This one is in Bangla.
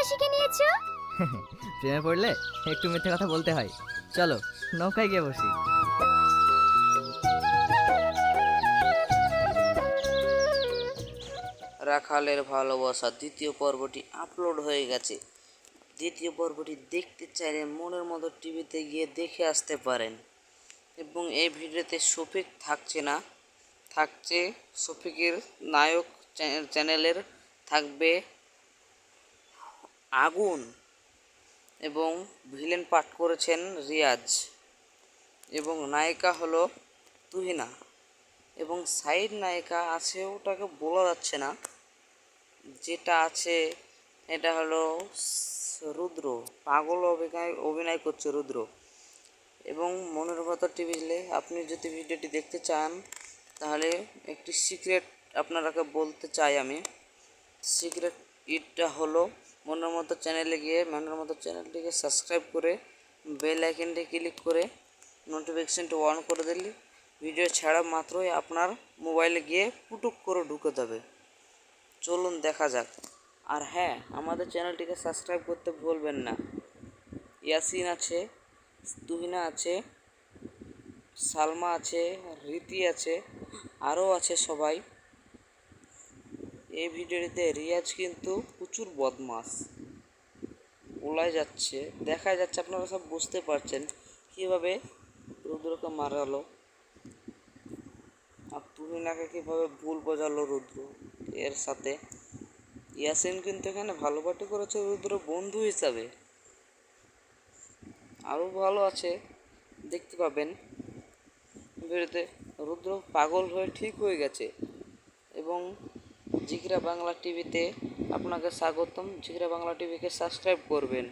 শিখে নিয়েছো? প্রেমে পড়লে একটু মিথ্যে কথা বলতে হয়। চলো নৌকায় গিয়ে বসি। রাখালের ভালোবাসা দ্বিতীয় পর্বটি আপলোড হয়ে গেছে। দ্বিতীয় পর্বটি দেখতে চাইলে মনের মতো টিভিতে গিয়ে দেখে আসতে পারেন। এবং এই ভিডিওতে শফিক থাকছে না, থাকছে শফিকের নায়ক চ্যানেলের থাকবে আগুন, এবং ভিলেন পাঠ করেছেন রিয়াজ, এবং নায়িকা হলো তুহিনা, এবং সাইড নায়িকা আছে ওটাকে বলা যাচ্ছে না, যেটা আছে এটা হলো রুদ্র। পাগল অভিনয় করছে রুদ্র। এবং মনের মতো টিভিতে আপনি যদি ভিডিওটি দেখতে চান তাহলে একটি সিক্রেট আপনারাকে বলতে চাই আমি। সিক্রেট ইটটা হলো মনের মতো চ্যানেলে গিয়ে মনের মতো চ্যানেলটিকে সাবস্ক্রাইব করে বেল আইকনটি ক্লিক করে নোটিফিকেশানটি অন করে দিলে ভিডিও ছাড়া মাত্রই আপনার মোবাইলে গিয়ে পুটুক করে ঢুকে যাবে। চলুন দেখা যাক। আর হ্যাঁ, আমাদের চ্যানেলটিকে সাবস্ক্রাইব করতে ভুলবেন না। ইয়াসিন আছে, তুহিনা আছে, সালমা আছে, রীতি আছে, আরও আছে সবাই। এই ভিডিওটিতে রিয়াজ কিন্তু প্রচুর বদমাস, ওলাই যাচ্ছে, দেখা যাচ্ছে, আপনারা সব বুঝতে পারছেন কীভাবে রুদ্রকে মারালো আর তুহিনাকে কীভাবে ভুল বোঝালো রুদ্র এর সাথে। ইয়াসিন কিন্তু এখানে ভালো পার্টি করেছে রুদ্র বন্ধু হিসাবে। আরও ভালো আছে, দেখতে পাবেন ভিডিওতে। রুদ্র পাগল হয়ে ঠিক হয়ে গেছে। এবং জিগরা বাংলা টিভিতে আপনাকে স্বাগতম। জিগরা বাংলা টিভিকে সাবস্ক্রাইব করবেন।